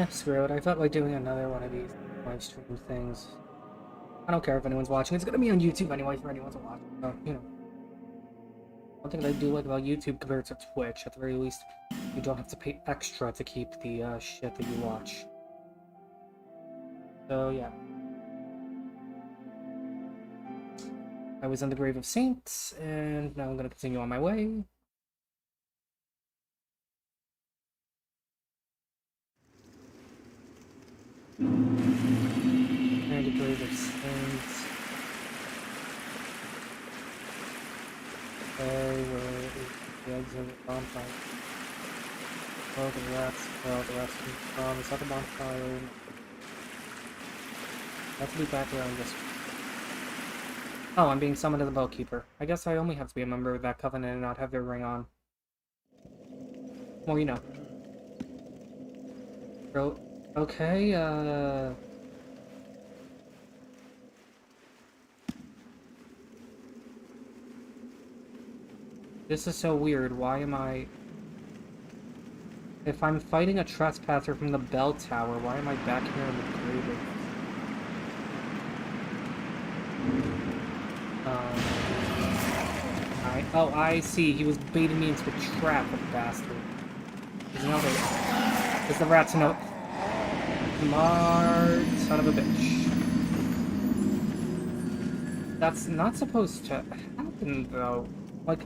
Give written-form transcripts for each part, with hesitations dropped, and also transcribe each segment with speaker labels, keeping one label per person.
Speaker 1: Screw it. I felt like doing another one of these live stream things. I don't care if anyone's watching. It's gonna be on YouTube anyway for anyone to watch. So, you know. One thing I do like about YouTube compared to Twitch, at the very least, you don't have to pay extra to keep the shit that you watch. So, yeah. I was in the Grave of Saints, and now I'm gonna continue on my way. And the Grave of Saints. Okay, where is the exit bonfire? Oh, the rats. Well, the rats come from. Is that the bonfire? I have to be back around this. Oh, I'm being summoned as a Bellkeeper. I guess I only have to be a member of that covenant and not have their ring on. Well, you know. Bro, okay, this is so weird. Why am I... If I'm fighting a trespasser from the bell tower, why am I back here in the grave? Oh, I see. He was baiting me into a trap, the bastard. There's another... There's the rat's note. Smart son of a bitch. That's not supposed to happen, though. Like,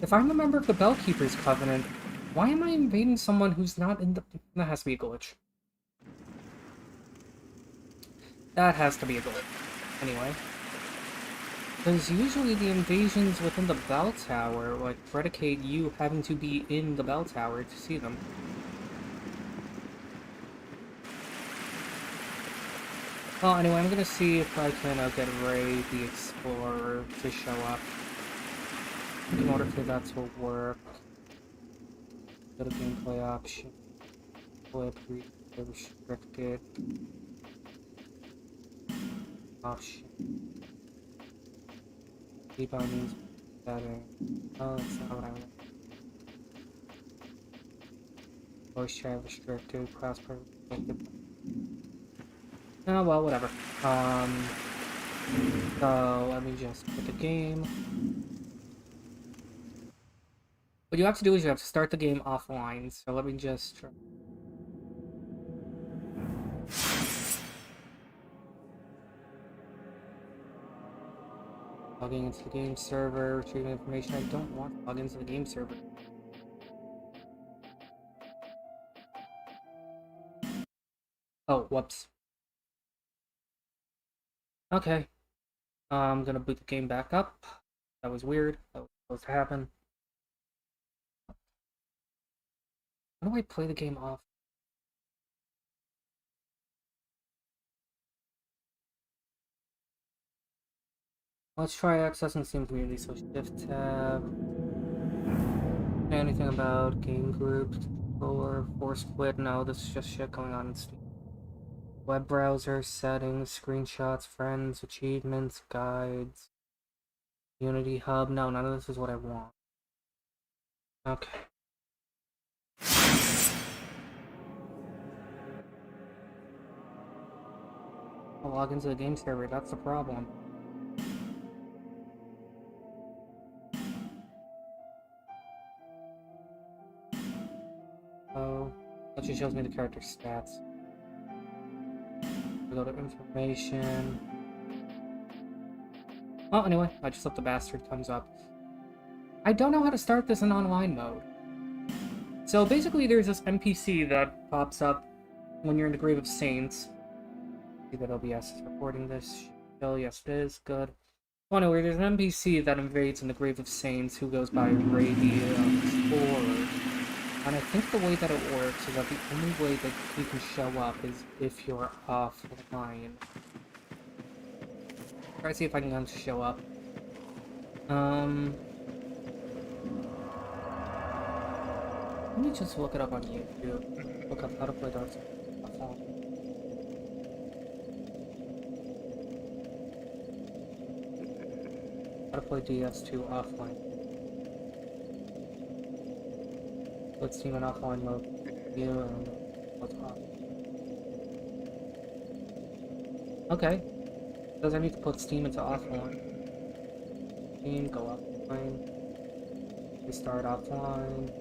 Speaker 1: if I'm a member of the Bellkeeper's Covenant, why am I invading someone who's not in the... That has to be a glitch. That has to be a glitch. Anyway. Because usually the invasions within the bell tower, like, predicate you having to be in the bell tower to see them. Well, anyway, I'm gonna see if I can get Ray the Explorer to show up. In order for that to work, go to gameplay option, flip, restricted, option, debug means setting. Oh, that's not what I want. Voice chat restricted, class restricted. Oh, well, whatever. So let me just put the game. What you have to do is you have to start the game offline, so let me just try. Logging into the game server, retrieving information. I don't want to log into the game server. Oh, whoops. Okay. I'm gonna boot the game back up. That was weird. That was supposed to happen. How do I play the game off? Let's try accessing Steam Community. So Shift Tab. Anything about game groups or force quit? No, this is just shit going on in Steam. Web browser, settings, screenshots, friends, achievements, guides, Unity Hub. No, none of this is what I want. Okay. I'll log into the game server, that's the problem. Oh, that just shows me the character stats. Go to information. Oh, anyway, I just hope the bastard comes up. I don't know how to start this in online mode. So basically there's this NPC that pops up when you're in the Grave of Saints. See that OBS is recording this. Oh, yes it is. Good. Well, anyway, there's an NPC that invades in the Grave of Saints who goes by Ray the Explorer. And I think the way that it works is that the only way that he can show up is if you're offline. Try to see if I can get him to show up. Let me just look it up on YouTube. Look up how to play Dark Souls. How to play DS2 offline. Let's see an offline mode. You and what's off. Okay. Does I need to put Steam into offline? Steam, go offline. Restart offline.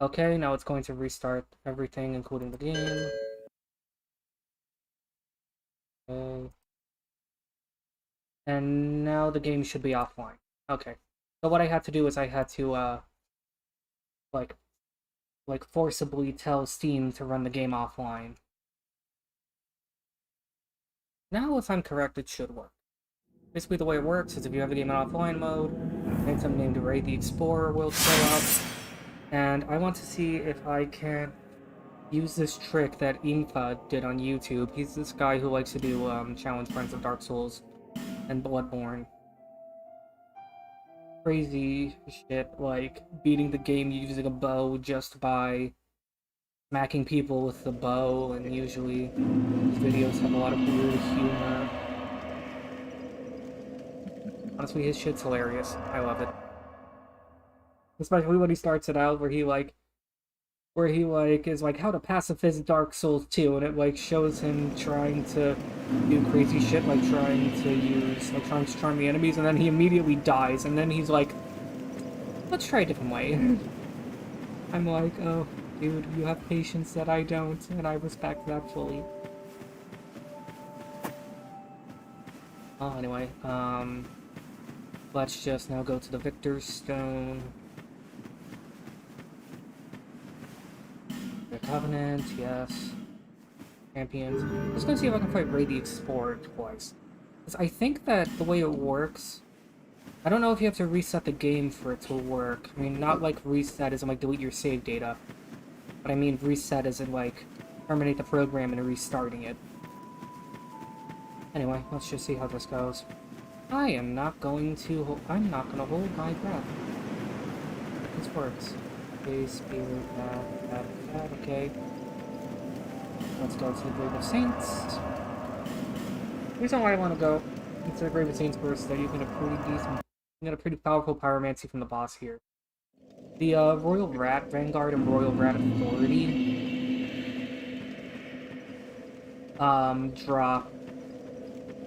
Speaker 1: Okay, now it's going to restart everything, including the game. Okay. And now the game should be offline. Okay. So what I had to do is I had to, like, forcibly tell Steam to run the game offline. Now, if I'm correct, it should work. Basically, the way it works is if you have the game in offline mode, an item named Raid the Explorer will show up, and I want to see if I can use this trick that Infa did on YouTube. He's this guy who likes to do challenge friends of Dark Souls and Bloodborne. Crazy shit, like beating the game using a bow just by smacking people with the bow, and usually his videos have a lot of weird humor. Honestly, his shit's hilarious. I love it. Especially when he starts it out where he is like how to pacifist Dark Souls 2, and it like shows him trying to do crazy shit like trying to charm the enemies, and then he immediately dies, and then he's like, let's try a different way. I'm like, oh dude, you have patience that I don't, and I respect that fully. Anyway, let's just now go to the Victor's Stone. The Covenant, yes. Champions. I'm just gonna see if I can fight Raid the Explorer twice. Because I think that the way it works, I don't know if you have to reset the game for it to work. I mean, not like reset as in like delete your save data, but I mean reset as in like terminate the program and restarting it. Anyway, let's just see how this goes. I'm not gonna hold my breath. This works. Okay, spirit, that, okay. Let's go to the Grave of Saints. The reason why I want to go into the Grave of Saints first is that you get a pretty powerful pyromancy from the boss here. The Royal Rat Vanguard and Royal Rat Authority drop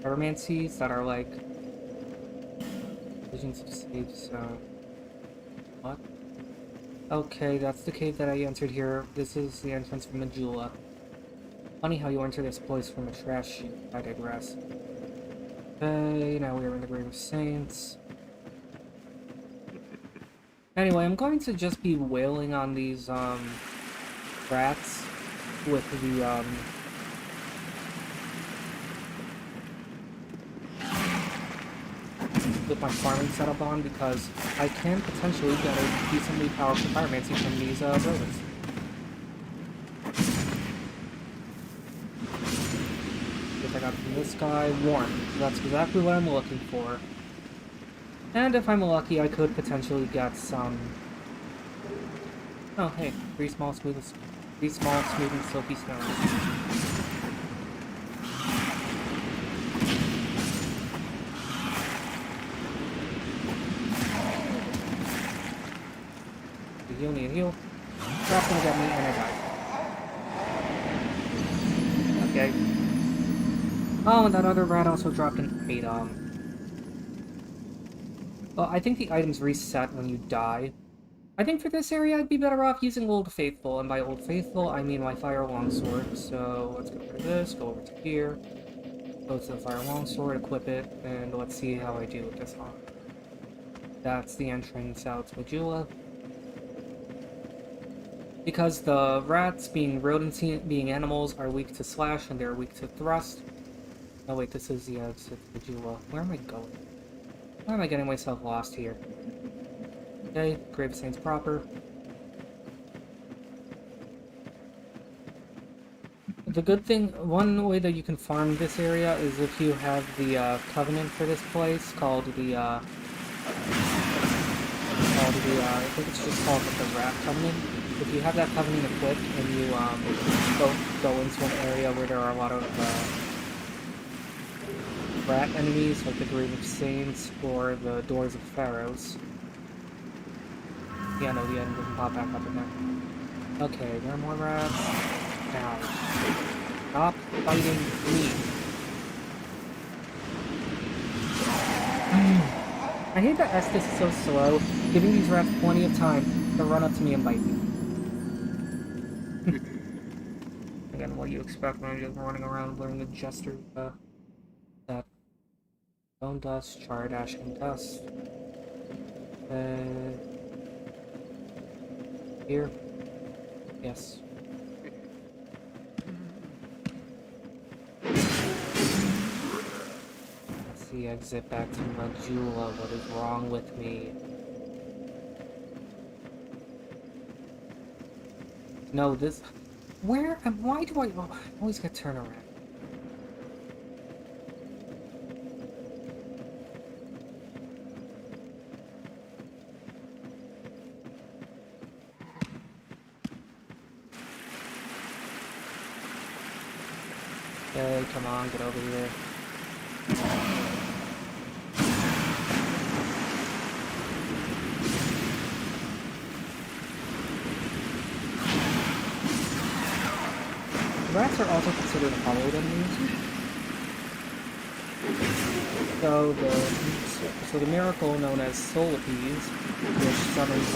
Speaker 1: pyromancies that are like visions of save zone. What? Okay, that's the cave that I entered here. This is the entrance from Majula. Funny how you enter this place from a trash chute. I digress. Okay, now we're in the Grave of Saints. Anyway, I'm going to just be wailing on these, rats with the, with my farming setup on, because I can potentially get a decently powerful pyromancy from these, rodents. I got from this guy, Warren. That's exactly what I'm looking for. And if I'm lucky, I could potentially get some... Oh, hey, three small, smooth, and silky stones. Heal, need a heal. Trap's gonna get me, and I die. Okay. Oh, and that other rat also dropped an item. Well, I think the items reset when you die. I think for this area, I'd be better off using Old Faithful, and by Old Faithful, I mean my Fire Longsword. So, let's get rid of this, go over to here, go to the Fire Longsword, equip it, and let's see how I do with this one. That's the entrance out to Majula. Because the rats, being rodents, being animals, are weak to slash, and they're weak to thrust. Oh wait, this is the exit to Majula. Where am I going? Why am I getting myself lost here? Okay, Grave of Saints proper. The good thing, one way that you can farm this area is if you have the Covenant for this place, called I think it's just called the Rat Covenant. If you have that Covenant equipped and you go into an area where there are a lot of rat enemies, like the Grave of Saints or the Doors of Pharaohs. Yeah, no, the end doesn't pop back up in there. Okay, there are more rats. Now, stop fighting me. I hate that Estes is so slow, giving these rats plenty of time to run up to me and bite me. Again, what do you expect when I'm just running around learning the gesture, that bone dust, charred ash, and dust. Here? Yes. That's the exit back to Majula. What is wrong with me? No, this... Where and why do I always get turned around? Okay, come on, get over here. Rats are also considered hollowed enemies. So the miracle known as Solipes, which summons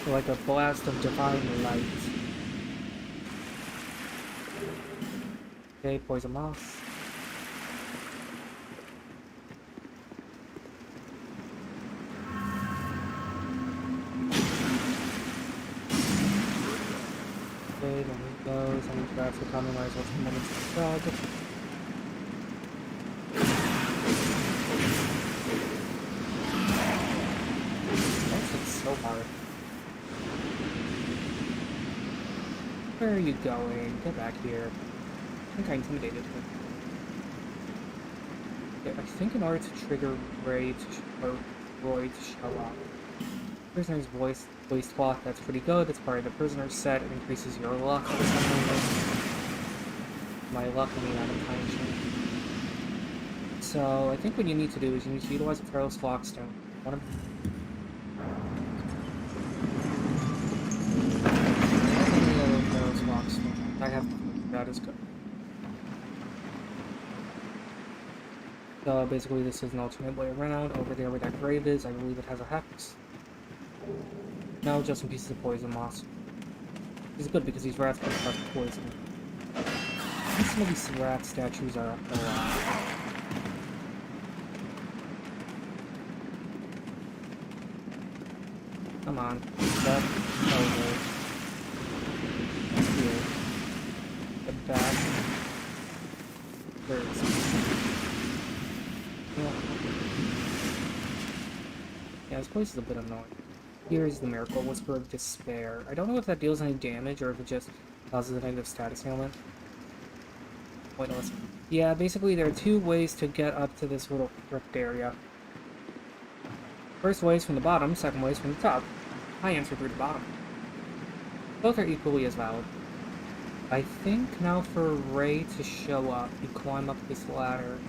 Speaker 1: like a blast of divine light. Okay, poison moss. Okay, then we go. Some of these rats will come and might as well come over to the frog. So hard. Where are you going? Get back here. I think I intimidated him. Yeah, I think in order to trigger Roy to show up. Prisoner's voice cloth, that's pretty good. It's part of the prisoner's set. It increases your luck for some reason. My luck, I mean, I'm a time chain. So I think what you need to do is you need to utilize a Pharaoh's Flockstone. I have that is good. So basically this is an alternate way around. Over there where that grave is, I believe it has a hex. No, just some pieces of poison moss. This is good because these rats can crush poison. I think some of these rat statues are alive. Come on. Step over. Here. Get back. There it is. Yeah, this place is a bit annoying. Here's the Miracle Whisper of Despair. I don't know if that deals any damage or if it just causes a negative status ailment. Pointless. Yeah, basically there are two ways to get up to this little crypt area. First way is from the bottom, second way is from the top. I answer through the bottom. Both are equally as valid. I think now for Ray to show up, you climb up this ladder.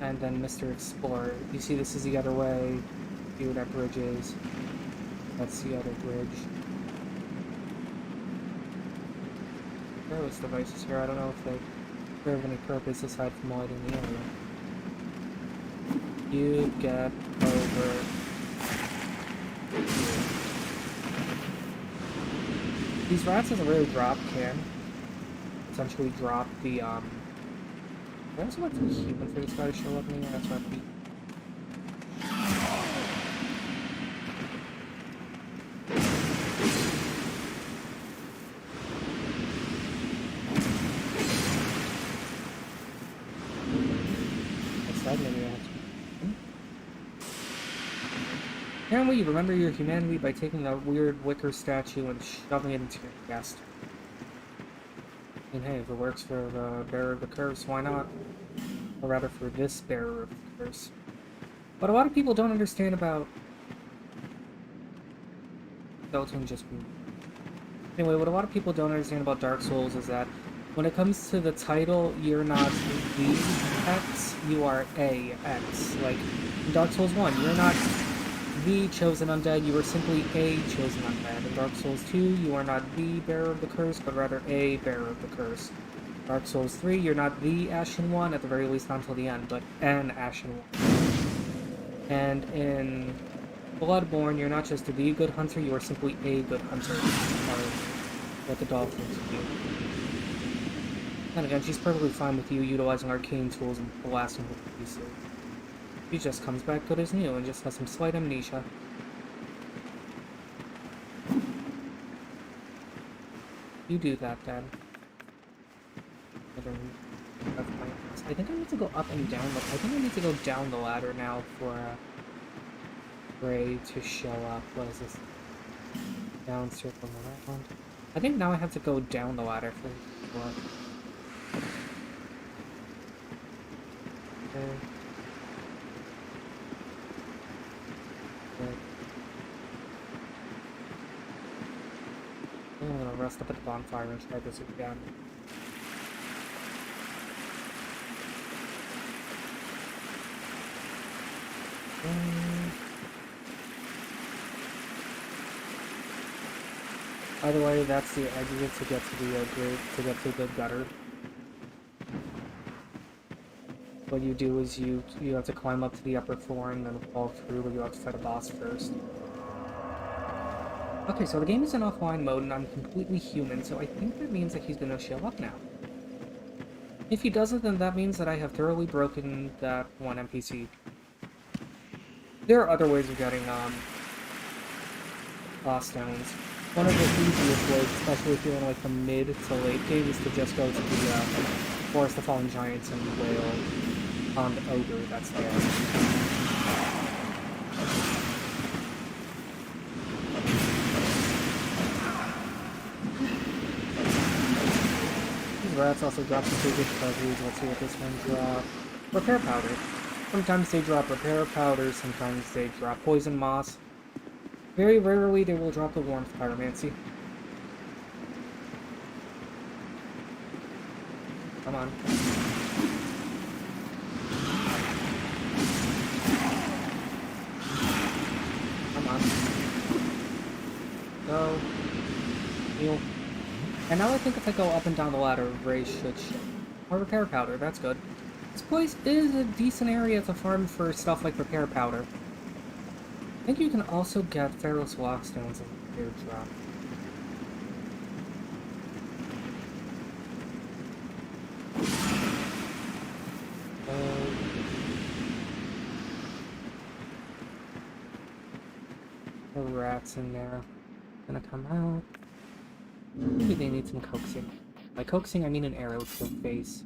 Speaker 1: And then Mr. Explorer. You see this is the other way. See where that bridge is. That's the other bridge. Various devices here. I don't know if they serve any purpose aside from lighting the area. You get over here. These rats as a really drop can essentially drop the I also wait for human for this guy to show up anywhere. That's what I Apparently, you remember your humanity by taking that weird wicker statue and shoving it into your chest. I mean, hey, if it works for the bearer of the curse, why not? Or rather, for this bearer of the curse. What a lot of people don't understand about... Anyway, what a lot of people don't understand about Dark Souls is that when it comes to the title, you're not the X, you are a X. Like, in Dark Souls 1, you're not the chosen undead, you are simply a chosen undead. In Dark Souls 2, you are not the bearer of the curse, but rather a bearer of the curse. Dark Souls 3, you're not the Ashen One, at the very least not until the end, but an Ashen One. And in Bloodborne, you're not just the good hunter, you are simply a good hunter, or what the dog thinks of you. And again, she's perfectly fine with you utilizing arcane tools and blasting her to pieces. She just comes back good as new and just has some slight amnesia. You do that, then. I think I need to go up and down. I think I need to go down the ladder now for Ray to show up. What is this? Down, circle around. I think now I have to go down the ladder for what? Okay. I'm gonna rest up at the bonfire and try this again. By the way, that's the exit to get to the grave, to get to the gutter. What you do is you have to climb up to the upper floor and then fall through, but you have to fight a boss first. Okay, so the game is in offline mode and I'm completely human, so I think that means that he's gonna show up now. If he doesn't, then that means that I have thoroughly broken that one NPC. There are other ways of getting, boss stones. One of the easiest ways, especially if you're in, like, the mid to late game, is to just go to the, Forest of Fallen Giants and wail on the ogre that's there. These rats also drop some pretty good treasures. Let's see what this one drops. Repair powder. Sometimes they drop repair powder, sometimes they drop poison moss. Very rarely they will drop the warmth pyromancy. Come on. Come on. Go. Heal. And now I think if I go up and down the ladder, Ray should show. Or repair powder, that's good. This place is a decent area to farm for stuff like repair powder. I think you can also get Pharaoh's Lockstones in the airdrop. The rats in there. Gonna come out. Maybe they need some coaxing. By coaxing, I mean an arrow to the face.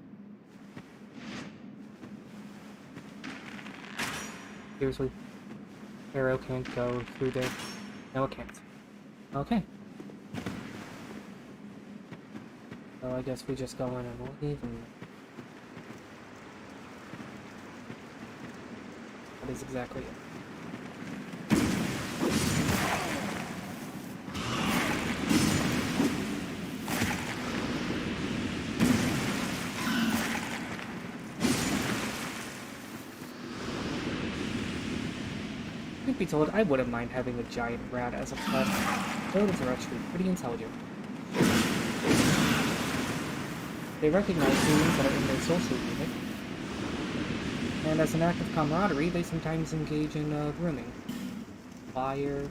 Speaker 1: Seriously. Arrow can't go through there. No, it can't. Okay. So I guess we just go in and leave and... That is exactly it. Be told, I wouldn't mind having a giant rat as a pet. Rodents are actually pretty intelligent. They recognize humans that are in their social unit, and as an act of camaraderie, they sometimes engage in grooming. Fire,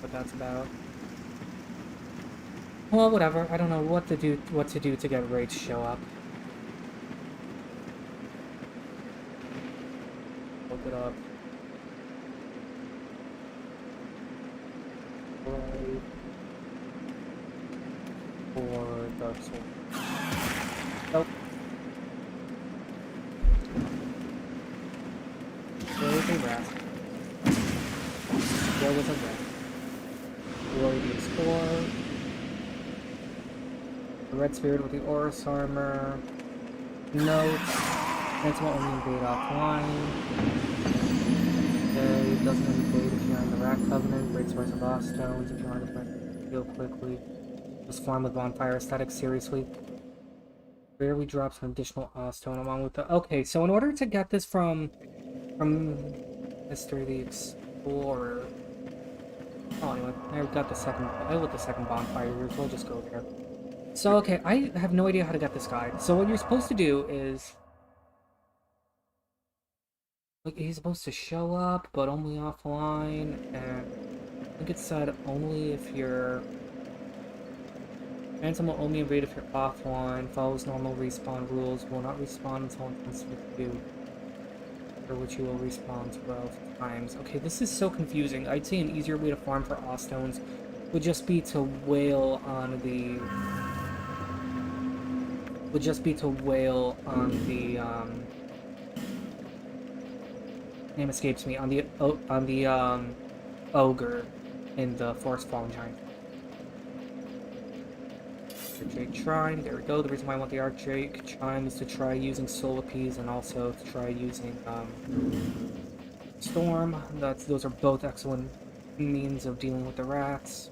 Speaker 1: what that's about. Well, whatever. I don't know what to do to get Ray to show up. Look it up. For Dark Souls. Nope. There is a rat. There was a rat. Glory the Explorer. The Red Spirit with the Oris armor. Notes. Sentinel only invade offline. Okay, doesn't invade if you're in the Rat Covenant. Great source of boss stones if you want to heal quickly. Just farm with bonfire aesthetics, seriously. Rarely drops an additional stone along with the... Okay, so in order to get this from Mr. the Explorer... Oh, anyway, I got the second... I lit the second bonfire here, so we'll just go there. So, okay, I have no idea how to get this guy. So what you're supposed to do is... Like, he's supposed to show up, but only offline, and I think it said only if you're... Phantom will only invade if you're offline, follows normal respawn rules, will not respawn until intense with you, for which you will respawn 12 times. Okay, this is so confusing. I'd say an easier way to farm for Ostones would just be to wail on the... name escapes me, on the ogre in the Forest Fallen Giant. Archdrake Shrine, there we go. The reason why I want the Archdrake Shrine is to try using Soul Appease and also to try using Storm. Those are both excellent means of dealing with the rats.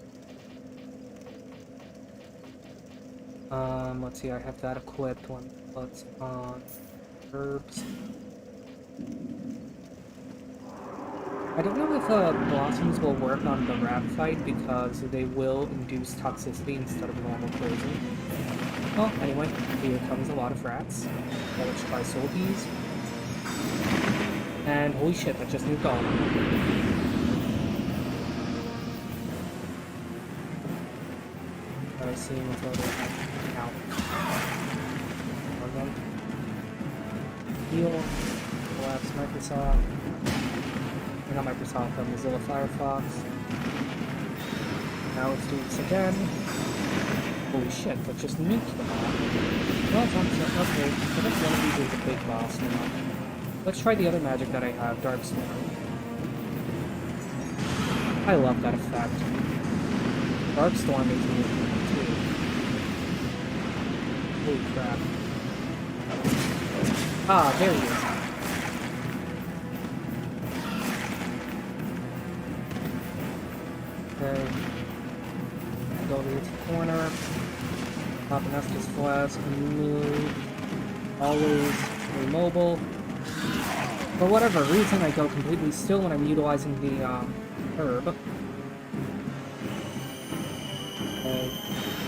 Speaker 1: Let's see, I have that equipped. Let's on herbs. I don't know if blossoms will work on the rat fight because they will induce toxicity instead of normal poison. Well, anyway, here comes a lot of rats. Now let's try Soul Bees. And holy shit, that just moved on. But I see what's over there. Again. Heal. Collapse Microsoft. Not Microsoft, Mozilla Firefox. Now let's do this again. Holy shit, that just nuked them all. Well, it's okay. I think one of these is a big boss now. Let's try the other magic that I have, Dark Storm. I love that effect. Dark Storm makes me too. Holy crap. Ah, there he is. Okay. Go over here to the corner. Pop an Estus Flask, move. Always immobile. For whatever reason, I go completely still when I'm utilizing the herb. Okay.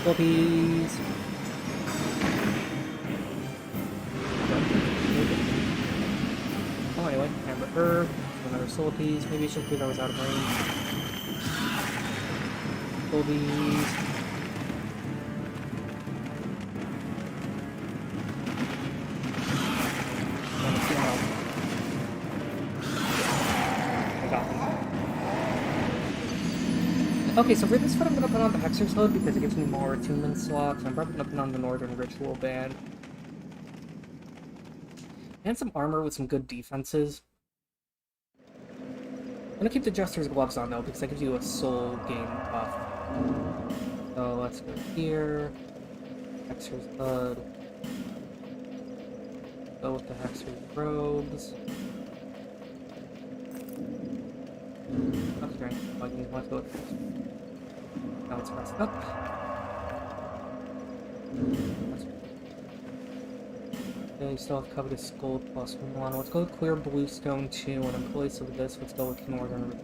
Speaker 1: Puppies. Oh, anyway, Amber Herb. Another Soul Piece. Maybe it's just because I was out of range. These. I got them. Okay, so for this one I'm going to put on the Hexer's Hood because it gives me more attunement slots. I'm probably going to put on the Northern Ritual Band. And some armor with some good defenses. I'm going to keep the Jester's Gloves on though because that gives you a soul gain buff. So let's go here. Hexer's Hood. Go with the Hexer's Robes. Okay, let's go with this. Now let's press up. Okay, you still have Covetous Gold +1. Let's go with Clear Bluestone 2, and in place of this, let's go with Northern.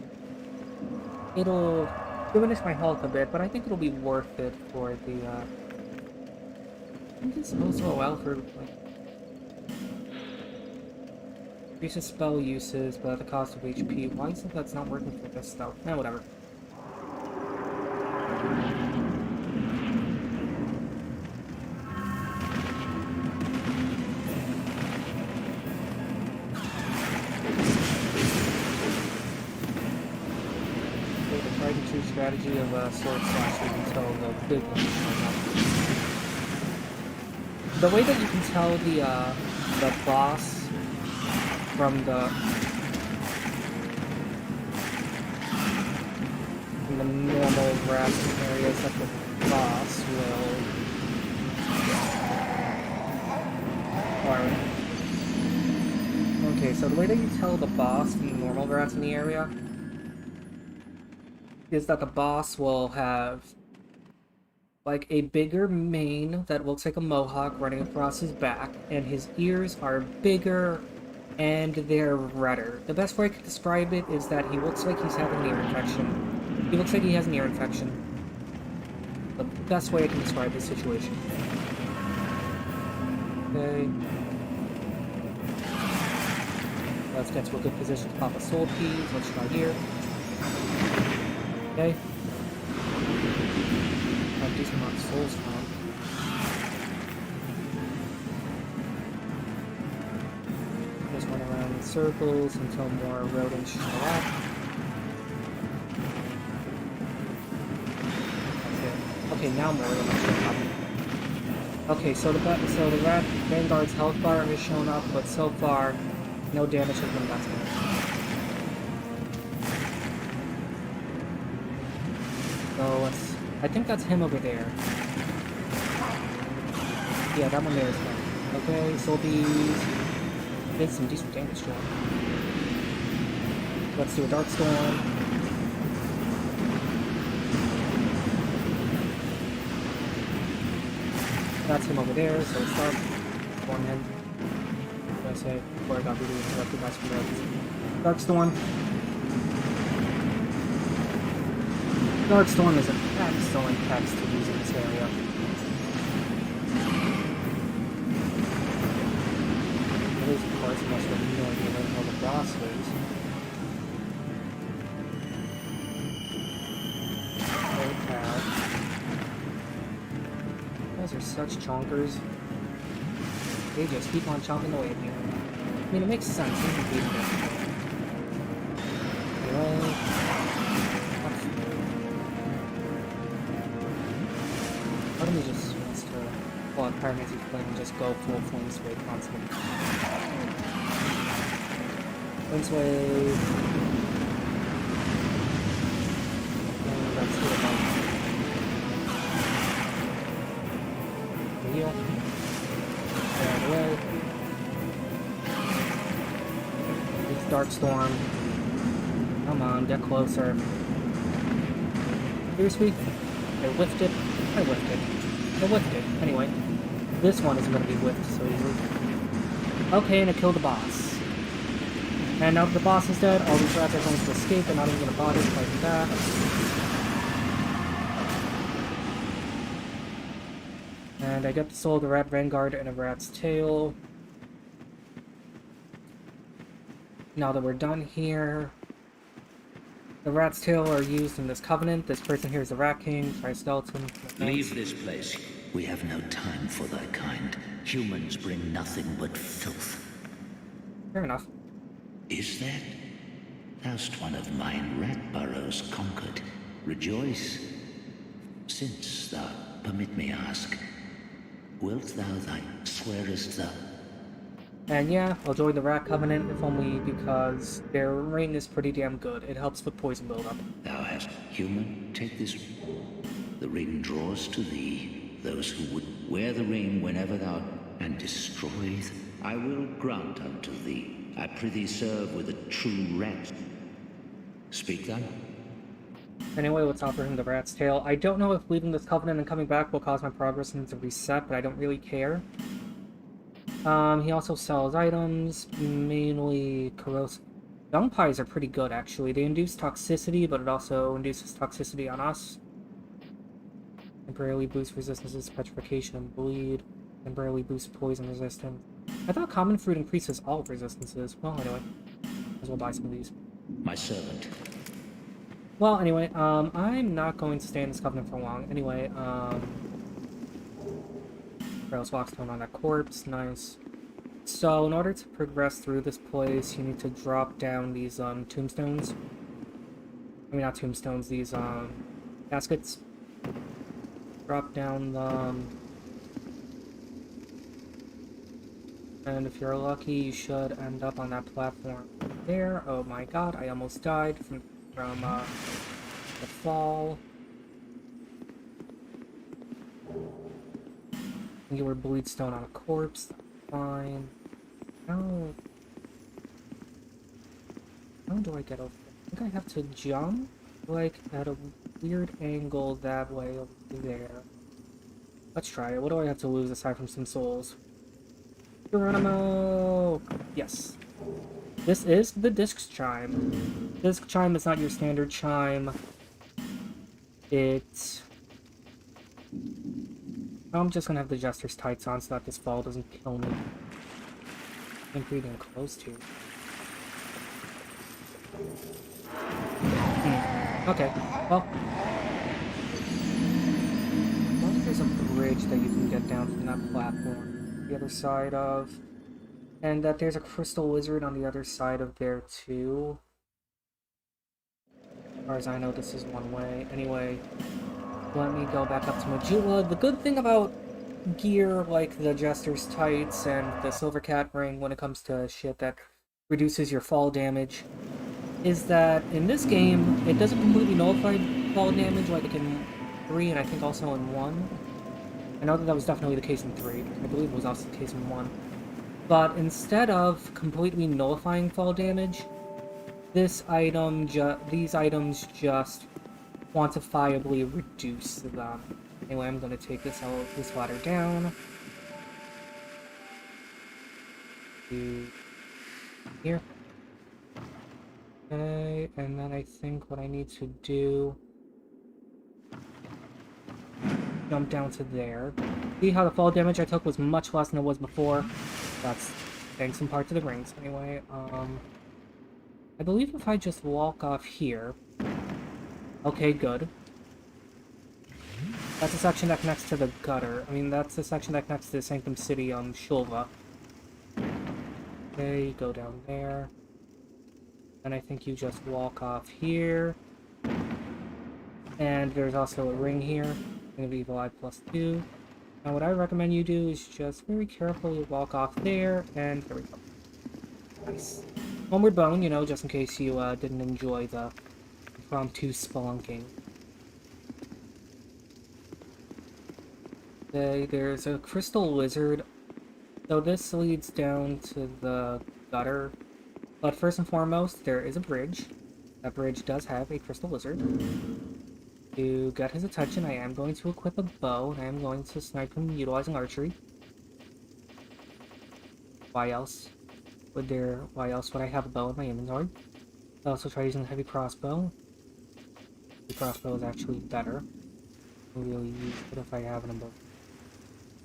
Speaker 1: It'll diminish my health a bit, but I think it'll be worth it for the, I think it's also well for, like, increases spell uses, but at the cost of HP. Why is it that's not working for this stuff? Eh, whatever. Strategy of sword slashing until the big one shows up. The way that you can tell the boss from the normal grass areas that the boss will okay, so the way that you tell the boss from the normal grass in the area is that the boss will have like a bigger mane that looks like a mohawk running across his back, and his ears are bigger and they're redder. The best way I could describe it is that he looks like he's having an ear infection. He looks like he has an ear infection. The best way I can describe this situation. Okay. Let's get to a good position to pop a soul piece. Let's try here. Okay. Have a decent amount of souls from. Just run around in circles until more rodents show up. Okay, now more rodents show up. Okay, so the rat Vanguard's health bar has shown up, but so far, no damage has been done to it. So I think that's him over there. Yeah, that one there is him. Okay, so these did some decent damage to him. Let's do a Dark Storm. That's him over there, so it's Dark. One him. What did I say? Before I got really interrupted by some roads. Dark Storm. Dark Storm is an excellent text to use in this area. It is, of course, unless you have no idea where the boss is. Those are such chonkers. They just keep on chomping away at you. I mean, it makes sense. You can beat them. Anyway. Part of me just wants to pull out Pyromancy Flame and just go full Flame Sway constantly. Flame Sway. And let's hit it on. Heal. Get out of the way. It's Dark Storm. Come on, get closer. Seriously? I whiffed it. I whiffed it. I whiffed it. Anyway, this one isn't going to be whiffed so easily. Okay, and it killed the boss. And now that the boss is dead, all these rats are going to escape. They're not even going to bother fighting back. And I get the soul of the rat vanguard and a rat's tail. Now that we're done here, the rat's tail are used in this covenant. This person here is the Rat King, Tri-Skeleton.
Speaker 2: Leave this place. We have no time for thy kind. Humans bring nothing but filth.
Speaker 1: Fair enough.
Speaker 2: Is that? Thou'st one of mine rat burrows conquered. Rejoice. Since thou permit me ask, wilt thou swearest thou?
Speaker 1: And yeah, I'll join the Rat Covenant, if only because their rain is pretty damn good. It helps with poison buildup.
Speaker 2: Thou hast human, take this. The ring draws to thee those who would wear the ring whenever thou and destroy them. I will grant unto thee. I prithee serve with a true rat. Speak thou.
Speaker 1: Anyway, let's offer him the Rat's Tail. I don't know if leaving this Covenant and coming back will cause my progress to reset, but I don't really care. He also sells items, mainly corrosive. Dung pies are pretty good, actually. They induce toxicity, but it also induces toxicity on us. Temporarily boosts resistances to petrification and bleed. Temporarily boosts poison resistance. I thought common fruit increases all resistances. Well, anyway. Might as well buy some of these.
Speaker 2: My servant.
Speaker 1: Well, anyway, I'm not going to stay in this Covenant for long. Anyway, Rails Voxstone on that corpse, nice. So, in order to progress through this place, you need to drop down these, tombstones. I mean, not tombstones, these, caskets. Drop down them. And if you're lucky, you should end up on that platform there. Oh my god, I almost died from the fall. You were bleed stone on a corpse. Fine. How do I get over there? I think I have to jump, like, at a weird angle that way over there. Let's try it. What do I have to lose aside from some souls? Geronimo! Yes. This is the disc chime. Disc chime is not your standard chime. I'm just gonna have the Jester's tights on so that this fall doesn't kill me. I'm pretty damn close to. Okay, well... I think there's a bridge that you can get down from that platform. The other side of... And that there's a crystal lizard on the other side of there, too. As far as I know, this is one way. Anyway, let me go back up to Majula. The good thing about gear like the Jester's Tights and the Silver Cat Ring when it comes to shit that reduces your fall damage is that in this game, it doesn't completely nullify fall damage like in 3 and I think also in 1. I know that that was definitely the case in 3. I believe it was also the case in 1. But instead of completely nullifying fall damage, these items just quantifiably reduce them. Anyway, I'm going to take this ladder down. To here. Okay, and then I think what I need to do... jump down to there. See how the fall damage I took was much less than it was before? That's thanks in part to the rings. Anyway, I believe if I just walk off here... Okay, good. That's the section that connects to the gutter. I mean, that's the section that connects to the Sanctum City, Shulva. Okay, you go down there. And I think you just walk off here. And there's also a ring here. Gonna be Evil Eye +2. Now what I recommend you do is just very carefully walk off there, and there we go. Nice. Homeward Bone, you know, just in case you didn't enjoy the impromptu spelunking. Okay, there's a crystal lizard. So this leads down to the gutter. But first and foremost, there is a bridge. That bridge does have a crystal lizard. To get his attention, I am going to equip a bow, and I am going to snipe him utilizing archery. Why else would I have a bow in my inventory? I also try using the heavy crossbow. The crossbow is actually better. I'll really use it if I have an bow.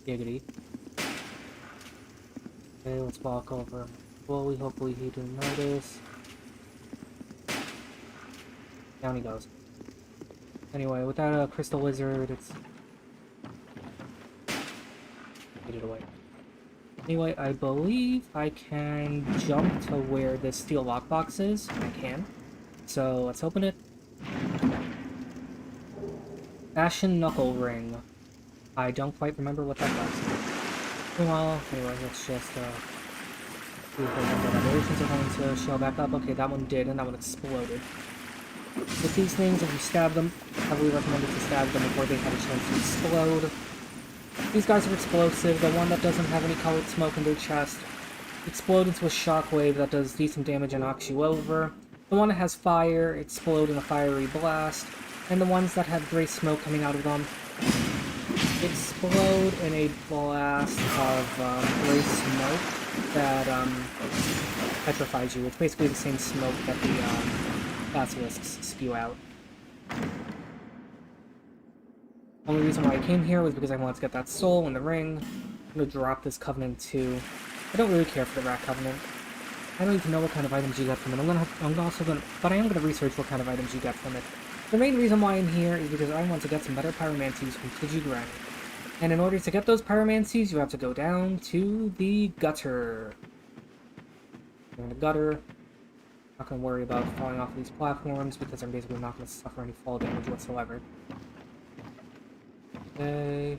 Speaker 1: Giggity. Okay, let's walk over slowly. Hopefully he didn't notice. Down he goes. Anyway, without a crystal lizard, it's... Get it away. Anyway, I believe I can jump to where this steel lockbox is. I can. So, let's open it. Ashen Knuckle Ring. I don't quite remember what that does. Well, anyway, let's just, see if the vibrations are going to show back up. Okay, that one did, and that one exploded. With these things, if you stab them, heavily recommended to stab them before they have a chance to explode. These guys are explosive. The one that doesn't have any colored smoke in their chest explode into a shockwave that does decent damage and knocks you over. The one that has fire explode in a fiery blast. And the ones that have gray smoke coming out of them explode in a blast of gray smoke that petrifies you. It's basically the same smoke that the basilisks spew out. Only reason why I came here was because I wanted to get that soul in the ring. I'm gonna drop this Covenant too. I don't really care for the Rat Covenant. I don't even know what kind of items you get from it. But I am gonna research what kind of items you get from it. The main reason why I'm here is because I want to get some better pyromancies from Tiji Granny. And in order to get those pyromancies, you have to go down to the gutter. You're in the gutter. Not going to worry about falling off of these platforms because I'm basically not going to suffer any fall damage whatsoever. Okay.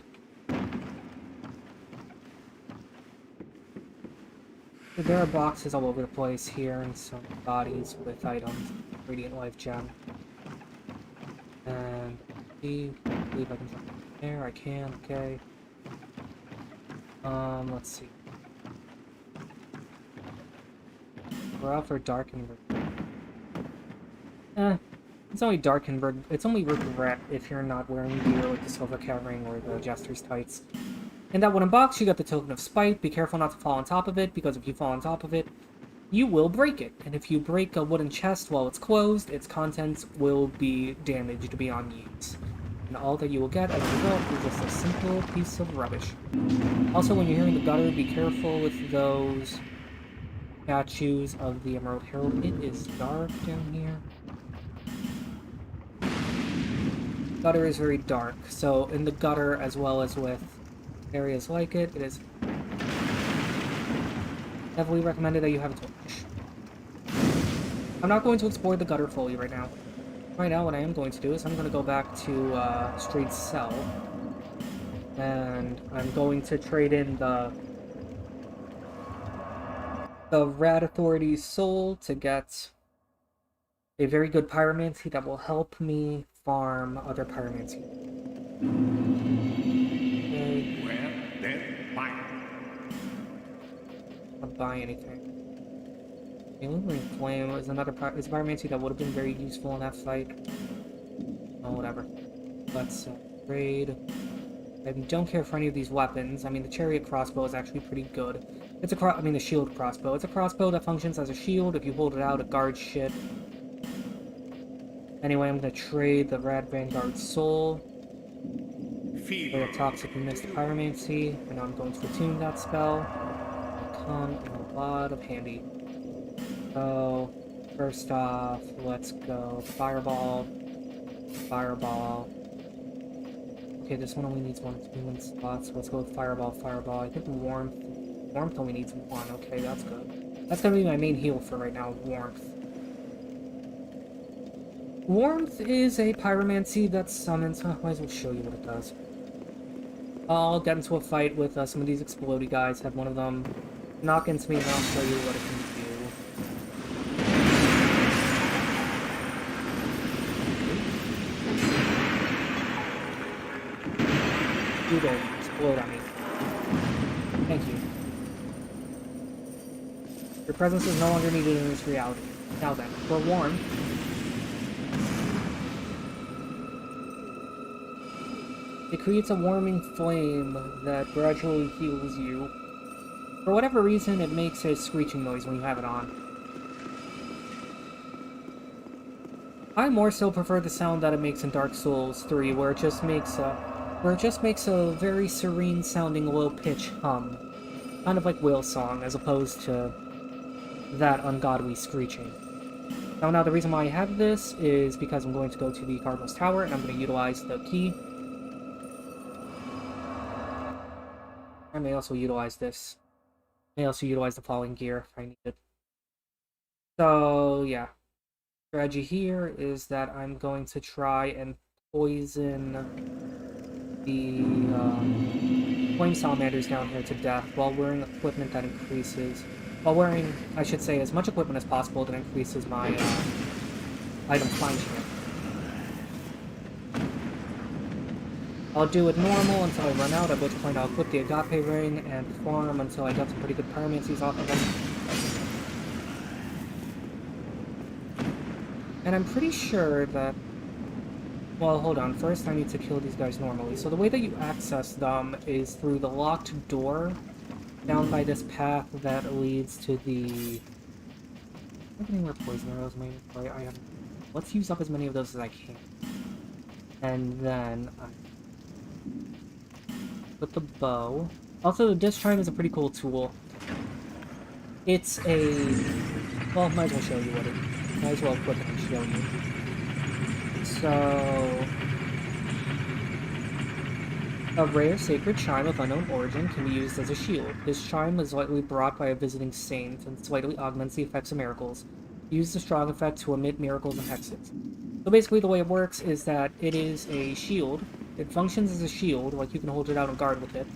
Speaker 1: There are boxes all over the place here and some bodies with items. Radiant Life Gem. And I believe I can jump there. I can, okay. Let's see. We're out for Darkenberg. It's only Darkenberg. It's only regret if you're not wearing gear like the Silver Cat Ring or the Jester's Tights. In that wooden box, you got the Token of Spite. Be careful not to fall on top of it, because if you fall on top of it, you will break it. And if you break a wooden chest while it's closed, its contents will be damaged beyond use. And all that you will get as a result is just a simple piece of rubbish. Also, when you're here in the gutter, be careful with those statues of the Emerald Herald. It is dark down here. Gutter is very dark, so in the gutter as well as with areas like it, it is heavily recommended that you have a torch. I'm not going to explore the gutter fully right now. Right now, what I am going to do is I'm going to go back to Street Cell, and I'm going to trade in the Rat Authority's soul to get a very good pyromancy that will help me farm other pyromancy. Okay.
Speaker 2: Well, then, fine.
Speaker 1: I'll buy anything. The Illuminating Flame is another is a pyromancy that would have been very useful in that fight. Oh, whatever. Let's trade. I don't care for any of these weapons. I mean, the Chariot crossbow is actually pretty good. It's a the shield crossbow. It's a crossbow that functions as a shield. If you hold it out, it guards shit. Anyway, I'm gonna trade the Rad Vanguard Soul for the Toxic Mist Pyromancy, and I'm going to attune that spell. It'll come in a lot of handy. So, first off, let's go Fireball, Fireball. Okay, this one only needs 1 attunement slot, so let's go with Fireball, Fireball. I think Warmth only needs 1. Okay, that's good. That's gonna be my main heal for right now, Warmth. Warmth is a pyromancy that summons... might as well show you what it does. I'll get into a fight with some of these explodey guys, have one of them knock into me, and I'll show you what it can do. You dare explode on me. Thank you. Your presence is no longer needed in this reality. Now then, for Warmth, it creates a warming flame that gradually heals you. For whatever reason, it makes a screeching noise when you have it on. I more so prefer the sound that it makes in Dark Souls 3, where it just makes a very serene sounding low pitch hum. Kind of like whale song, as opposed to that ungodly screeching. Now the reason why I have this is because I'm going to go to the Cardinal's Tower, and I'm going to utilize the key. I may also utilize this. I may also utilize the falling gear if I need it. So, yeah. Strategy here is that I'm going to try and poison the flame salamanders down here to death while wearing equipment that increases... While wearing, I should say, as much equipment as possible that increases my item flying chance. I'll do it normal until I run out, at which point I'll equip the Agape Ring and farm until I get some pretty good pyromancies off of them. And I'm pretty sure that... Well, hold on. First, I need to kill these guys normally. So the way that you access them is through the locked door down by this path that leads to the... I'm getting more poison arrows, maybe. Let's use up as many of those as I can. And then... with the bow. Also, the disc chime is a pretty cool tool. It's a... Well, might as well show you what it... Might as well equip it and show you. So... a rare sacred chime of unknown origin can be used as a shield. This chime is lightly brought by a visiting saint and slightly augments the effects of miracles. Use the strong effect to emit miracles and hexes. So basically the way it works is that it is a shield. It functions as a shield, like you can hold it out and guard with it.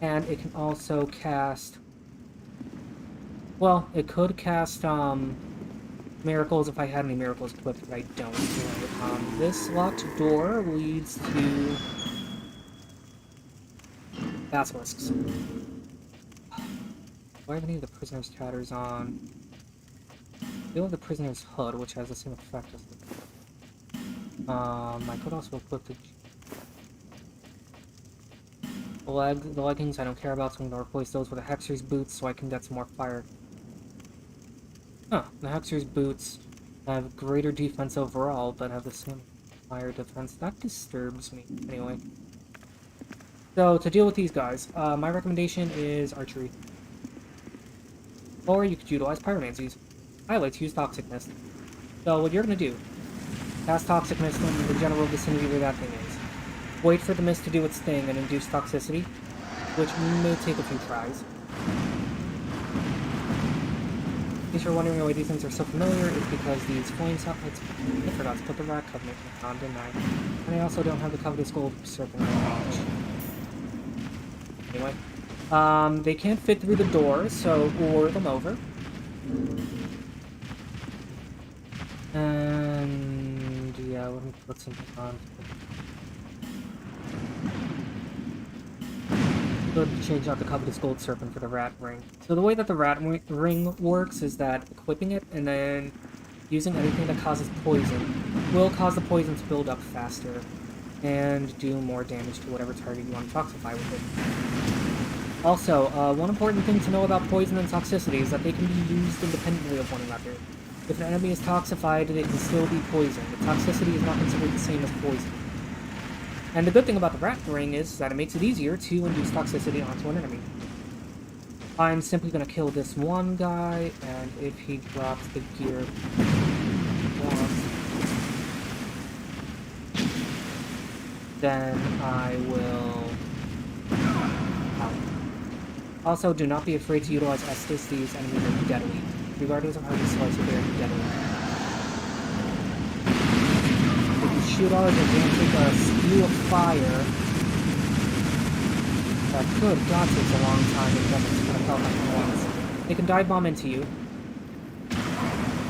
Speaker 1: And it can also cast... Well, it could cast, miracles if I had any miracles equipped, but I don't. This locked door leads to... basilisks. Do I have any of the prisoner's tatters on? I do have the prisoner's hood, which has the same effect as the... I could also equip the leggings I don't care about, so I'm going to replace those with the Hexer's boots so I can get some more fire. Huh, the Hexer's boots have greater defense overall, but have the same fire defense. That disturbs me. Anyway. So, to deal with these guys, my recommendation is archery. Or you could utilize pyromancies. I like to use Toxic Mist. So what you're going to do, cast Toxic Mist in the general vicinity where that thing is. Wait for the mist to do its thing and induce toxicity, which may take a few tries. In case you're wondering why these things are so familiar, it's because these flames... I forgot to put the Rat Covenant on, didn't I? And I also don't have the Covetous Gold Serpent knowledge. Anyway. They can't fit through the door, so we'll lure them over. And... yeah, let me put something on. Good to change out the Covetous Gold Serpent for the Rat Ring. So the way that the Rat Ring works is that equipping it and then using anything that causes poison will cause the poison to build up faster and do more damage to whatever target you want to toxify with it. Also, one important thing to know about poison and toxicity is that they can be used independently of one another. If an enemy is toxified, it can still be poison. The toxicity is not considered the same as poison. And the good thing about the Rat Ring is that it makes it easier to induce toxicity onto an enemy. I'm simply going to kill this one guy, and if he drops the gear once, then I will... Also, do not be afraid to utilize Estus. These enemies are deadly. Regardless of how you slice it, they are deadly. Shoot all of your take a spew of fire. Good God, takes a long time and doesn't kind of help like once. They can dive bomb into you.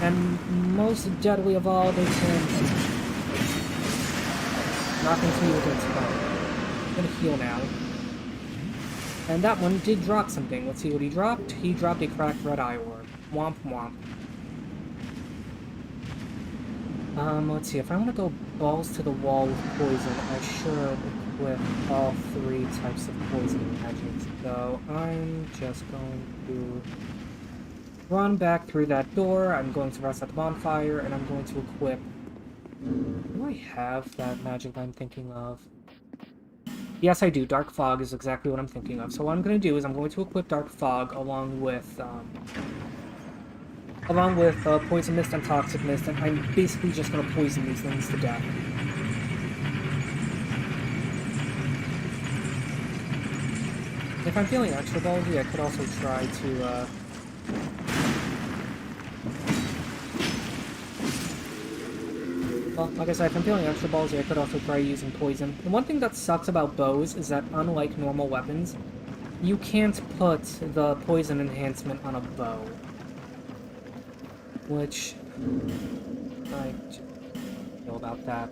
Speaker 1: And most deadly of all, they can knock into you with its phone. I'm gonna heal now. And that one did drop something. Let's see what he dropped. He dropped a cracked red eye orb. Womp womp. Let's see, if I want to go balls to the wall with poison, I should equip all 3 types of poisoning magics. So I'm just going to run back through that door, I'm going to rest at the bonfire, and I'm going to equip... Do I have that magic that I'm thinking of? Yes, I do. Dark Fog is exactly what I'm thinking of. So what I'm going to do is I'm going to equip Dark Fog along with Poison Mist and Toxic Mist, and I'm basically just going to poison these things to death. If I'm feeling extra ballsy, I could also try to, well, like I said, if I'm feeling extra ballsy, I could also try using poison. The one thing that sucks about bows is that, unlike normal weapons, you can't put the poison enhancement on a bow. Which, I feel about that.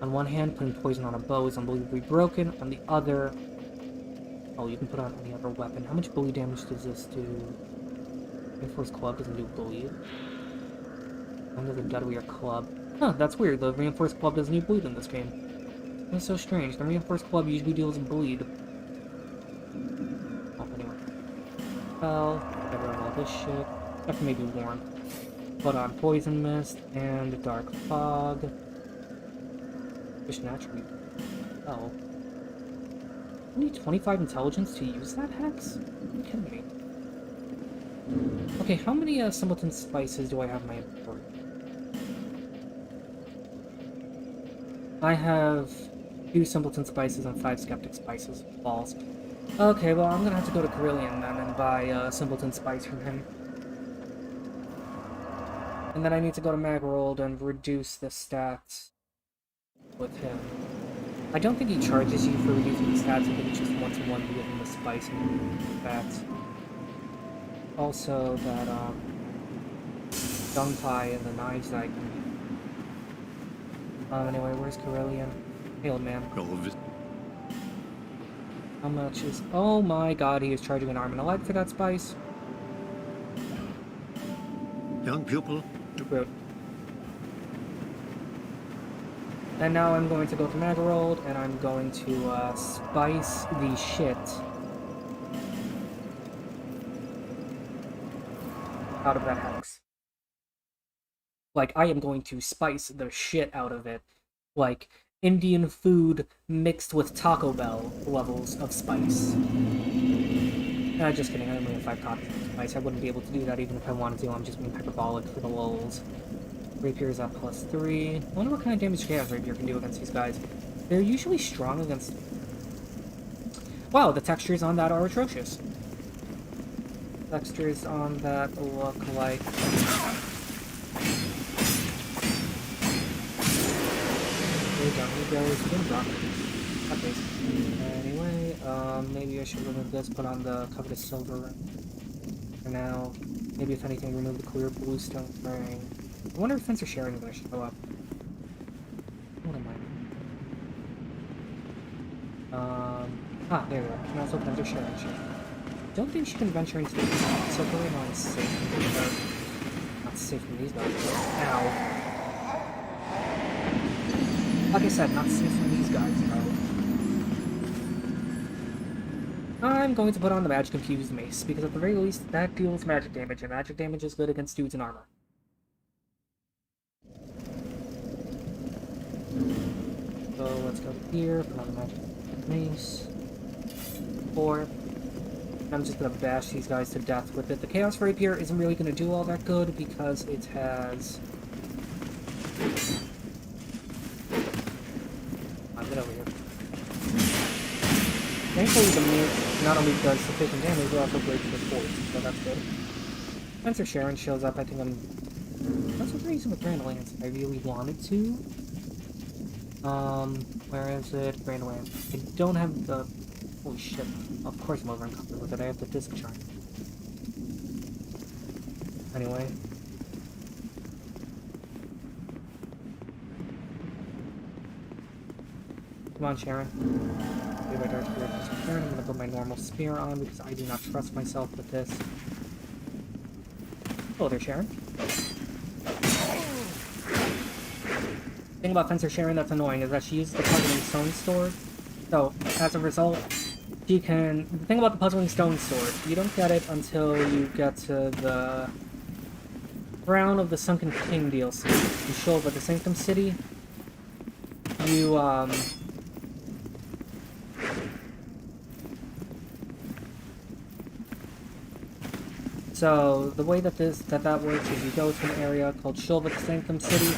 Speaker 1: On one hand, putting poison on a bow is unbelievably broken. On the other, oh, you can put it on any other weapon. How much bully damage does this do? Reinforced Club doesn't do bully. Under the deadlier club. Huh, that's weird. The Reinforced Club doesn't do bleed in this game. That's so strange. The Reinforced Club usually deals bleed. Oh, anyway. Well, get rid of all this shit. Except for maybe Warm. Put on Poison Mist and Dark Fog. Fish attribute. Oh. I need 25 intelligence to use that hex? Are you kidding me? Okay, how many Simpleton Spices do I have in my inventory? I have 2 Simpleton Spices and 5 Skeptic Spices. Balls. Okay, well, I'm gonna have to go to Carillion then and buy Simpleton Spice from him. And then I need to go to Magarold and reduce the stats with him. I don't think he charges you for reducing the stats, I think it's just one-to-one to give him the spice and stats. Also, that, Dung Pie and the knives that I can... anyway, where's Carillion? Hail, man. How much is... Oh my god, he is charging an arm and a leg for that spice.
Speaker 3: Young pupil.
Speaker 1: Good. And now I'm going to go to Magarold, and I'm going to, spice the shit out of that hex. Like, I am going to spice the shit out of it. Like, Indian food mixed with Taco Bell levels of spice. Just kidding, I only have 5 copies of this device. I wouldn't be able to do that even if I wanted to. I'm just being hyperbolic for the lulz. Rapier is at +3. I wonder what kind of damage Chaos Rapier can do against these guys. They're usually strong against... Wow, the textures on that are atrocious. Textures on that look like... Down he goes, been dropping. Okay. Anyway, maybe I should remove this, put on the coveted silver ring. For now, maybe if anything, remove the clear bluestone ring. I wonder if Fencer Sharon is going to show up. What am I? There we go. And also Fencer Sharon. Don't think she can venture into the silver ring on safe. Not safe from these guys. Ow. Like I said, not safe from these guys, no. I'm going to put on the Magic Infused Mace, because at the very least, that deals magic damage, and magic damage is good against dudes in armor. So let's go here, put on the Magic Mace. 4. I'm just going to bash these guys to death with it. The Chaos Rapier isn't really going to do all that good, because it has... Get over here. Thankfully, the mace not only does sufficient damage, but also breaks the force, so that's good. Fencer Sharon shows up. I think I'm also using the Grand Lance if I really wanted to. Where is it? Grand Lance. I don't have the... Holy shit. Of course I'm over encumbered with it. I have the disc charm. Anyway. Come on, Sharon. I'm gonna put my normal spear on because I do not trust myself with this. Hello there, Sharon. The thing about Fencer Sharon that's annoying is that she uses the Puzzling Stone Sword. So, as a result, she can... The thing about the Puzzling Stone Sword, you don't get it until you get to the... Crown of the Sunken King DLC. You show up at the Sanctum City. You, So, the way that that works is you go to an area called Shulva Sanctum City,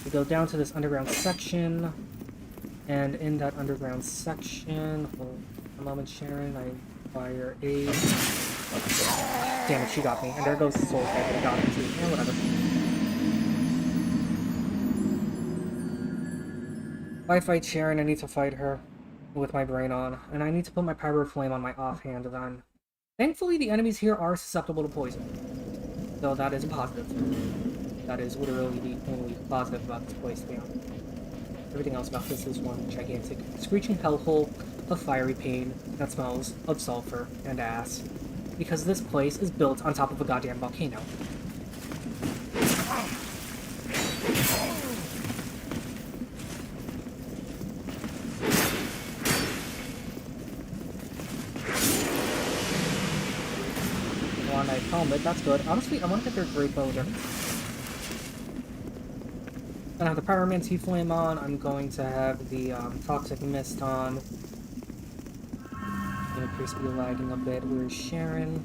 Speaker 1: you go down to this underground section, and in that underground section, hold a moment, Sharon, I fire a... Damn it, she got me, and there goes the soul fight that got me too. Yeah, whatever. If I fight Sharon, I need to fight her with my brain on, and I need to put my Pyro Flame on my offhand then. Thankfully, the enemies here are susceptible to poison. So that is a positive. That is literally the only positive about this place, to be honest. Everything else about this is one gigantic screeching hellhole of fiery pain that smells of sulfur and ass. Because this place is built on top of a goddamn volcano. Helmet, that's good. Honestly, I want to get their great bow there. I'm gonna have the Pyromancy Flame on. I'm going to have the Toxic Mist on. It appears to be lagging a bit. Where's Sharon?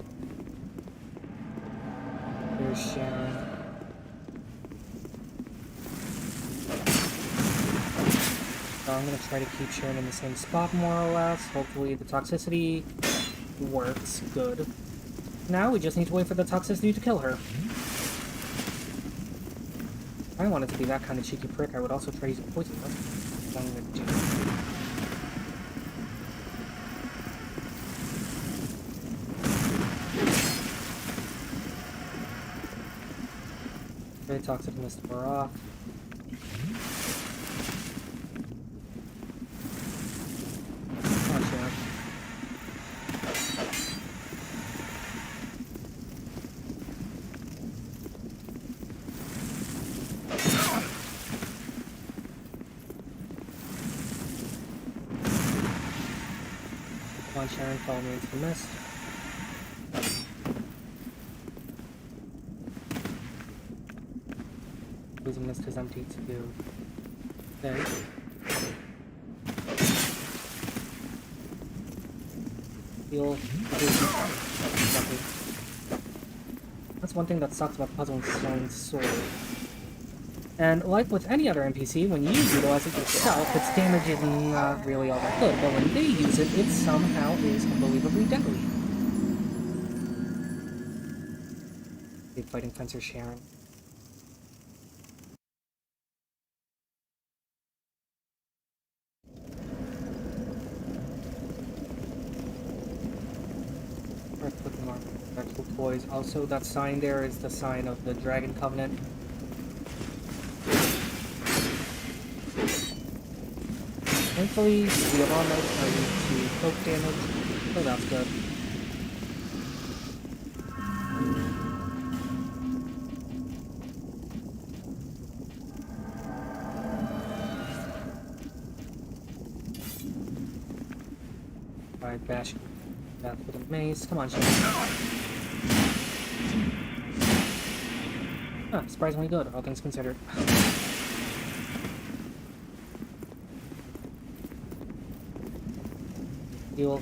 Speaker 1: Where's Sharon? So I'm gonna try to keep Sharon in the same spot more or less. Hopefully the toxicity works good. Now we just need to wait for the toxicity to kill her. If I wanted to be that kind of cheeky prick, I would also try using poison. That's what I'm gonna do. Okay, toxic mist we're off. Come on, Sharon. Come on, Sharon, follow me into the mist. Poison mist is empty too. Okay. Heal. Exactly. That's one thing that sucks about puzzling Stone's sword. And like with any other NPC, when you utilize it yourself, its damage is not really all that good, but when they use it, it somehow is unbelievably deadly. Big fighting fencer Sharon. Let's put them on actual toys. Also, that sign there is the sign of the Dragon Covenant. Thankfully, the alarm notes are used to cloak damage, so that's good. Alright, bash that with a mace. Come on, Sharon. Huh, surprisingly good, all things considered. Heal.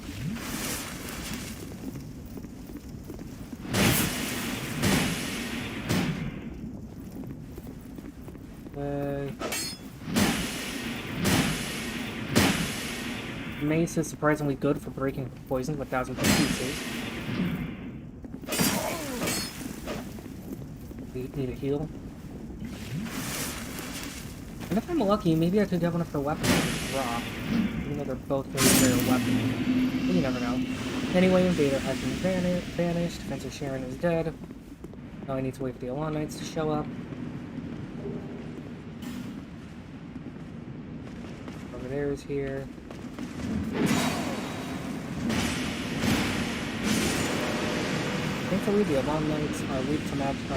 Speaker 1: Mace is surprisingly good for breaking poison with thousands of pieces. Need a heal. And if I'm lucky, maybe I could get one of her weapons to drop. Even though they're both very rare weapons. But you never know. Anyway, Invader has been banished. Fencer Sharon is dead. Now I need to wait for the Alarm Knights to show up. Over there is here. Thankfully, the Alarm Knights are weak to magic. I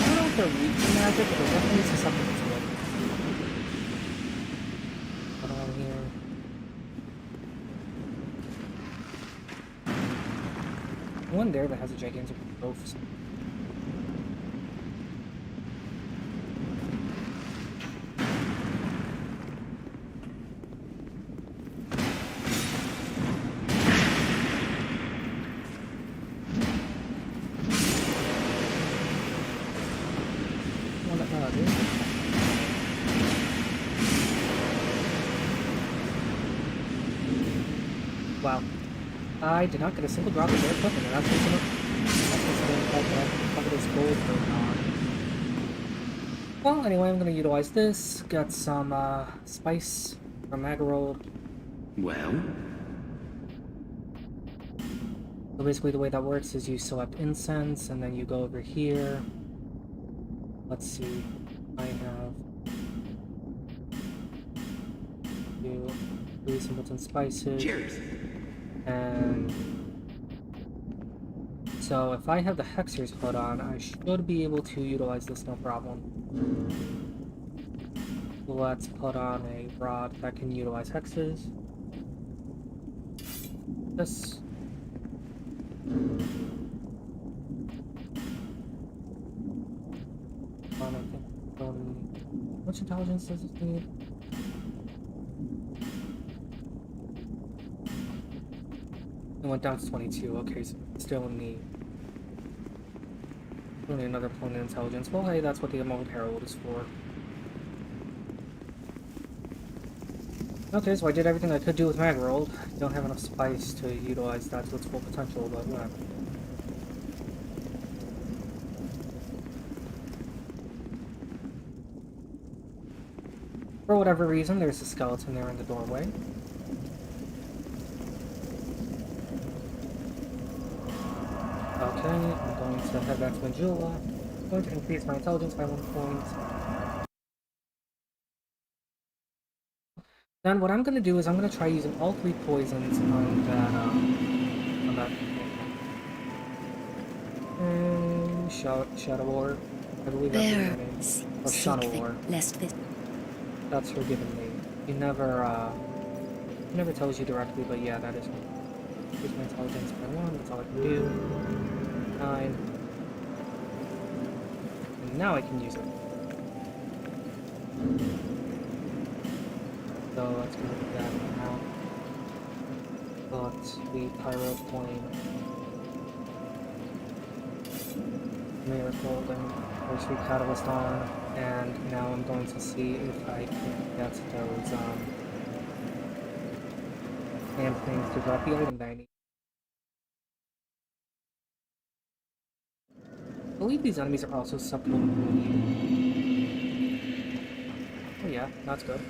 Speaker 1: don't know if they're weak to magic, but they're definitely susceptible to it. What on here? One there that has a gigantic oaf. Wow. I did not get a single drop of their equipment, and that's considered this gold for on. Well, anyway, I'm gonna utilize this, get some spice from Magarold.
Speaker 2: Well?
Speaker 1: So basically the way that works is you select incense, and then you go over here. Let's see. I have three simpleton spices.
Speaker 2: Cheers.
Speaker 1: And so if I have the hexers put on, I should be able to utilize this no problem. Let's put on a rod that can utilize hexes. This. I think how much intelligence does it need? It went down to 22. Okay, so still need only another point in intelligence. Well, hey, that's what the Emerald Herald is for. Okay, so I did everything I could do with Magarold. Don't have enough spice to utilize that to its full potential, but whatever. For whatever reason, there's a skeleton there in the doorway. Okay, I'm going to head back to Manjula. I'm going to increase my intelligence by 1 point. Then what I'm going to do is I'm going to try using all 3 poisons on that Shadow War. I believe that's her name. Or Shadow War. That's her given name. He never tells you directly, but yeah, that is me. Increase my intelligence by 1, that's all I can do. 9. And now I can use it. So let's move that out. Got the pyro flame. Miracle, then there's the catalyst on, and now I'm going to see if I can get those sand things to drop the item that I need. I believe these enemies are also supplemental. Oh yeah, that's good.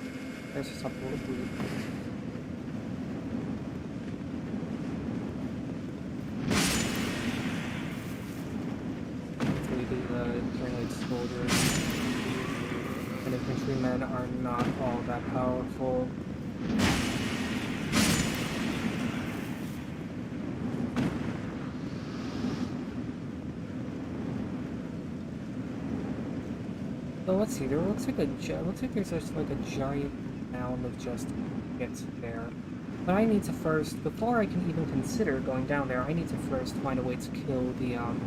Speaker 1: There's a supplemental food. Grenade soldiers and infantrymen are not all that powerful. So let's see. There looks like there's just like a giant mound of just hits there. But I need to first, before I can even consider going down there, I need to first find a way to kill the I'm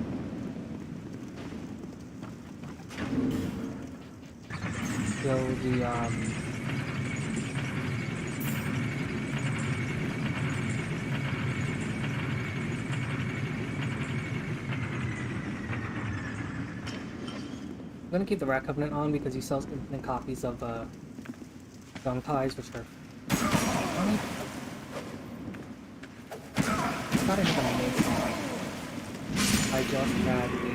Speaker 1: gonna keep the Rat Covenant on because he sells infinite copies of gun pies, which are funny. I thought I had a name. I just had the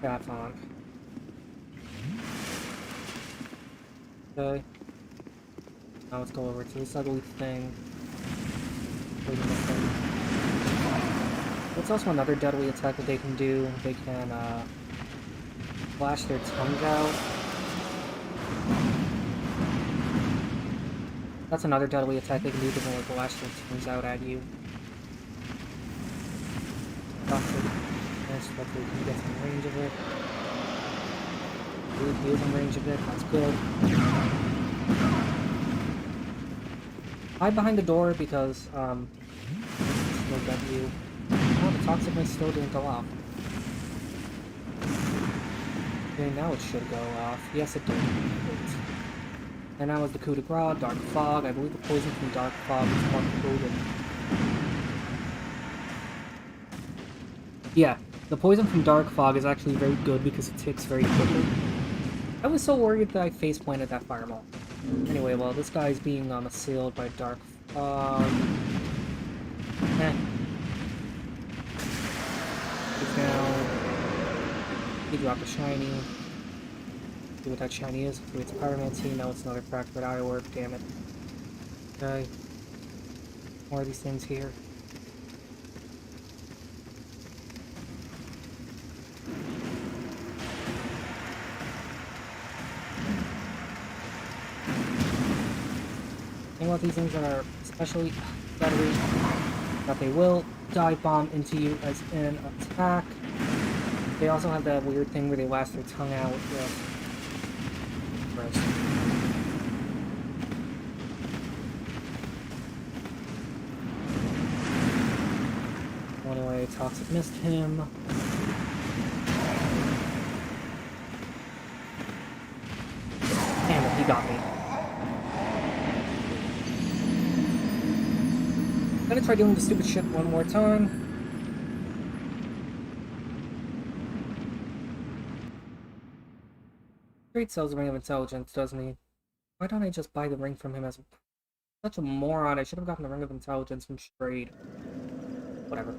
Speaker 1: that on. Okay. Now let's go over to this ugly thing. It's also another deadly attack that they can do. They can flash their tongues out. That's another deadly attack they can do. They can like flash their tongues out at you. Hopefully we can get some range of it. He is in range of it. That's good. Hide behind the door because it'll get you. Oh, the toxicness still didn't go off. Okay, now it should go off. Yes, it did. Great. And now is the coup de grace, Dark Fog. I believe the poison from Dark Fog is more potent. Yeah, the poison from Dark Fog is actually very good because it ticks very quickly. I was so worried that I face planted that fireball. Anyway, well, this guy's being assailed by Dark Fog. He's down. He dropped a shiny. See what that shiny is. So it's a pyromancy. Now it's another fractured eyework. Damn it. Okay. More of these things here. And what these things are especially battery that they will dive bomb into you as an attack. They also have that weird thing where they lash their tongue out with gross. Anyway, Toxic missed him. Damn it, he got me. I'm gonna try doing the stupid shit one more time. Great sells a ring of intelligence, doesn't he? Why don't I just buy the ring from him as such a moron? I should have gotten the ring of intelligence from trade. Whatever.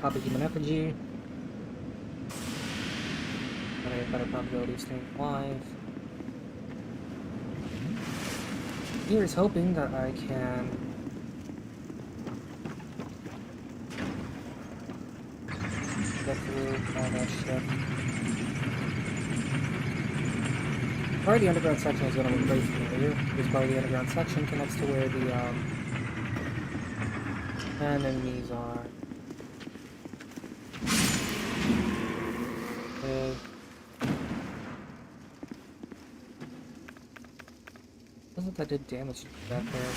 Speaker 1: Pop a human effigy. And I have better probability of staying alive. Here is hoping that I can get through all that shit. Part of the underground section is going to be very familiar. This part of the underground section connects to where the enemies are. Okay. Wasn't that did damage to that there?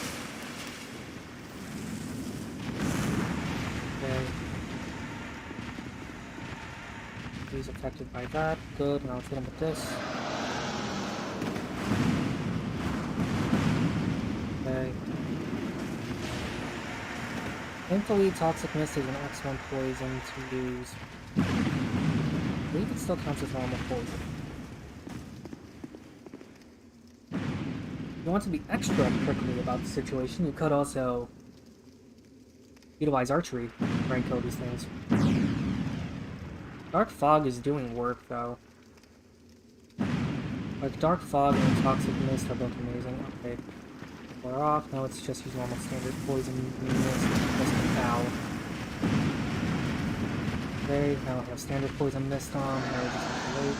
Speaker 1: Okay. He's affected by that. Good. Now let's hit him with this. Okay. Thankfully, Toxic Mist is an excellent poison to use. I believe it still counts as normal poison. If you want to be extra prickly about the situation, you could also utilize archery to rank kill these things. Dark Fog is doing work, though. Like, Dark Fog and Toxic Mist are both amazing. Okay. We're off. Now let's just use normal standard poison mist. Just a foul. Okay, now we have standard poison mist on. Now we just have to wait.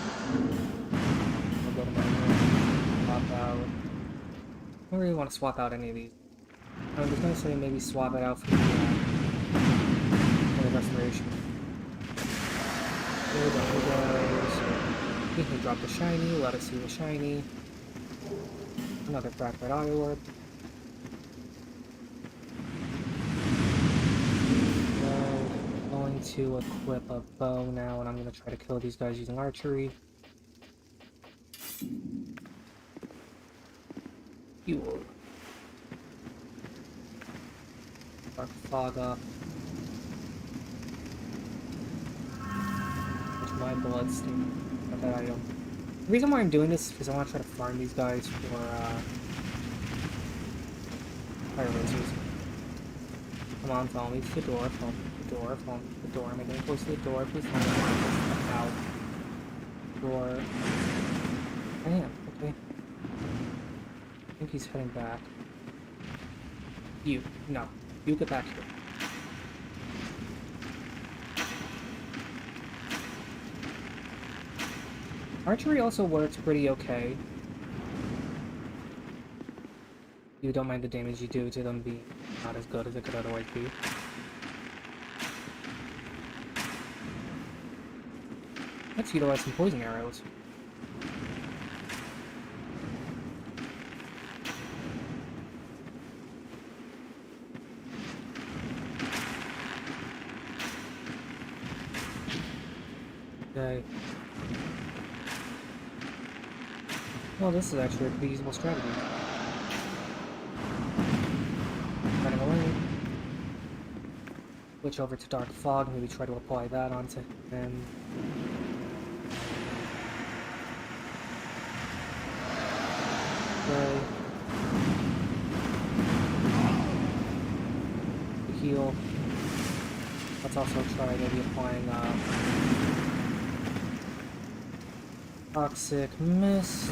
Speaker 1: We'll go to my room. Swap out. I don't really want to swap out any of these. I'm just going to say maybe swap it out for the restoration. There we go. We can drop the shiny. Let us see the shiny. Another fragment eye orb. To equip a bow now, and I'm going to try to kill these guys using archery. Fuel. Dark Fog up. Which my bloodstain. Got that item. The reason why I'm doing this is because I want to try to farm these guys for fire racers. Come on, follow me to the door, follow me to the door, follow me to the door. Am I getting close to the door? Please follow me to the out. Door. I am, okay. I think he's heading back. You. No. You get back here. Archery also works pretty okay. You don't mind the damage you do to them being not as good as it could otherwise be. Let's utilize some poison arrows. Okay. Well, this is actually a pretty usable strategy. Running away. Switch over to Dark Fog, maybe try to apply that onto him. Okay. Heal. Let's also try maybe applying Toxic Mist.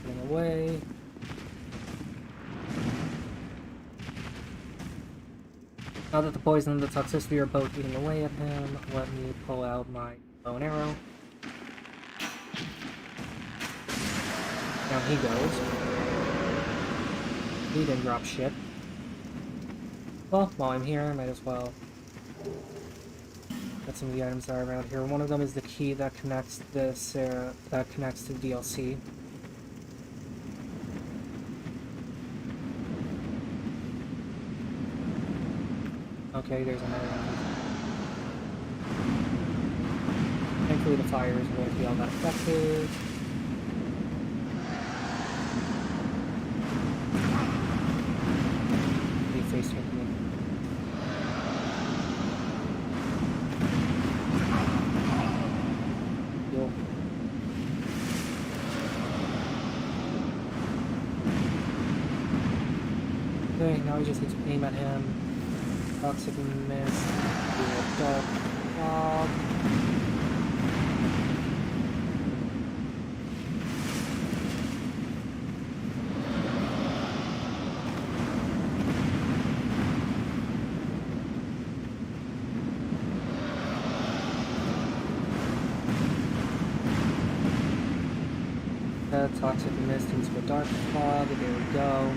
Speaker 1: Getting away. Now that the poison and the toxicity are both eating away at him, let me pull out my bow and arrow. Down he goes. He didn't drop shit. Well, while I'm here, I might as well get some of the items that are around here. One of them is the key that connects this, that connects to the DLC. Okay, there's another one. Thankfully the fire isn't going to be all that effective. He face tanked me. Cool. Okay, now we just need to aim at him. Toxic Mist, Dark Fog. Toxic mist into a dark fog. There we go.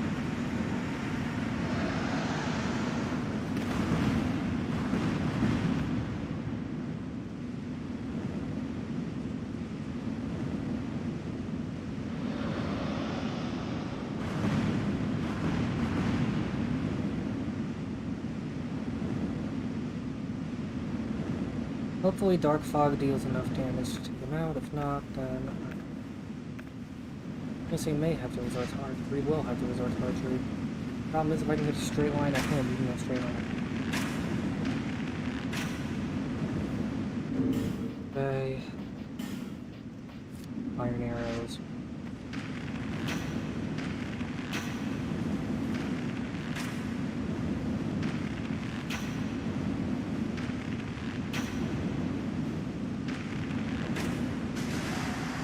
Speaker 1: Hopefully dark fog deals enough damage to take him out. If not, then I guess he may have to resort to archery. Will have to resort to archery. Problem is, if I can get a straight line, I can't even a straight line. Okay. Iron arrows.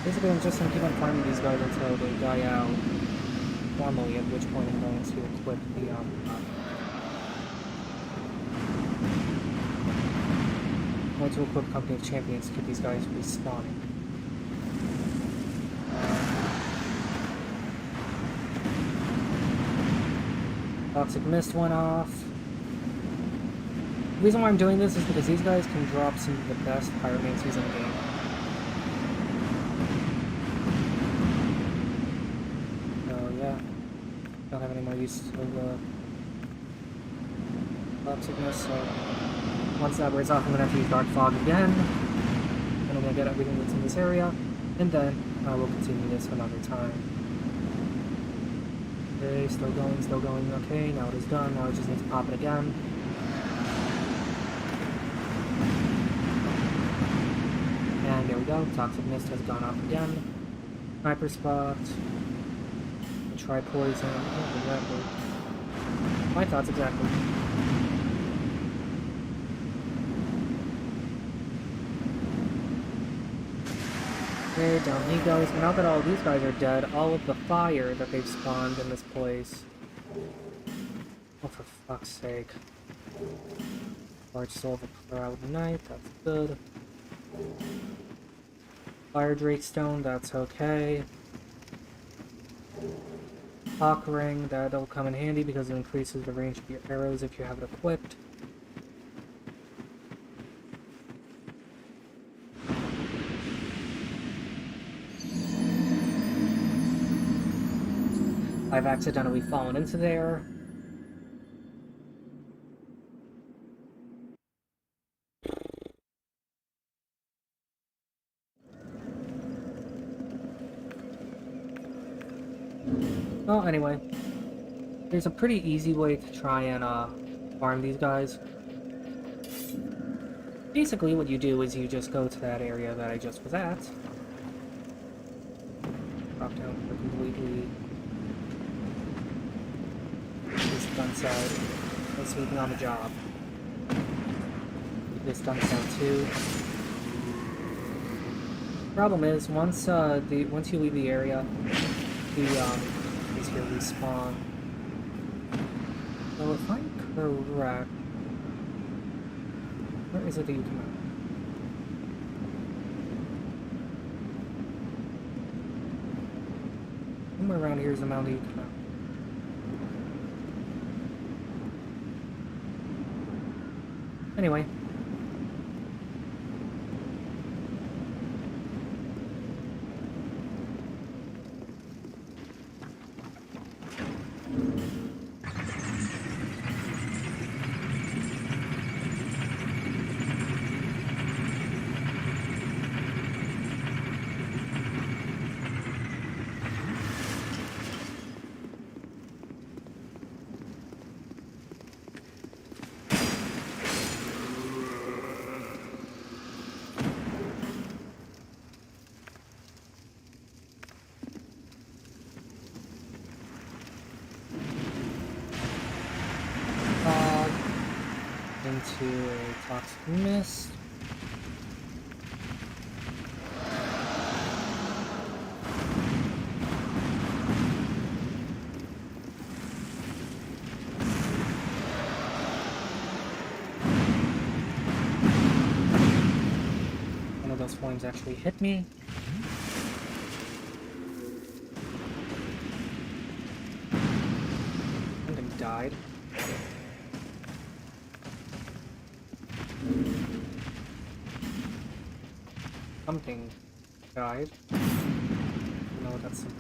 Speaker 1: Basically, I'm just going to keep on farming these guys until they die out normally, at which point I'm going to equip the, I'm going to equip Company of Champions to keep these guys respawning. Toxic Mist went off. The reason why I'm doing this is because these guys can drop some of the best pyromancers in the game. Don't have any more use of toxic mist, so once that wears off, I'm gonna have to use Dark Fog again, and I'm gonna get everything that's in this area, and then we'll continue this another time. Okay, still going, okay, now it is done, now I just need to pop it again. And there we go, Toxic Mist has gone off again. Sniper spot. Try poison. Oh, exactly. My thoughts exactly. Okay, down he goes. Now that all these guys are dead, all of the fire that they've spawned in this place. Oh, for fuck's sake. Large soul of a proud knight, that's good. Fire Drake Stone, that's okay. Hawk Ring, that'll come in handy because it increases the range of your arrows if you have it equipped. I've accidentally fallen into there. Well, anyway, there's a pretty easy way to try and farm these guys. Basically, what you do is you just go to that area that I just was at. Drop down for completely. This gun side. No sleeping on the job. This gun side too. Problem is, once you leave the area, these here respawn. So if I'm correct, where is it that you come out? Somewhere around here is the mountain you come out. Anyway. Into a toxic mist. One of those flames actually hit me. died. Something died. No, that's some...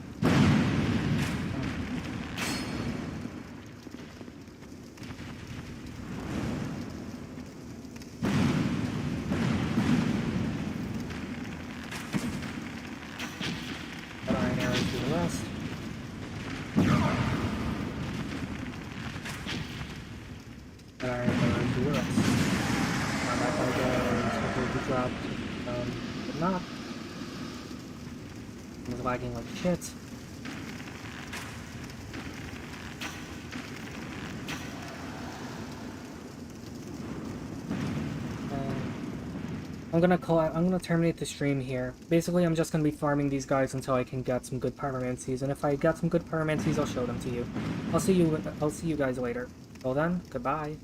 Speaker 1: That iron arrow to the west. That iron arrow to the west. I'm not gonna go completely dropped. But not. It was lagging like shit. I'm gonna terminate the stream here. Basically, I'm just gonna be farming these guys until I can get some good pyromancies, and if I get some good pyromancies, I'll show them to you. I'll see you guys later. Till then, goodbye.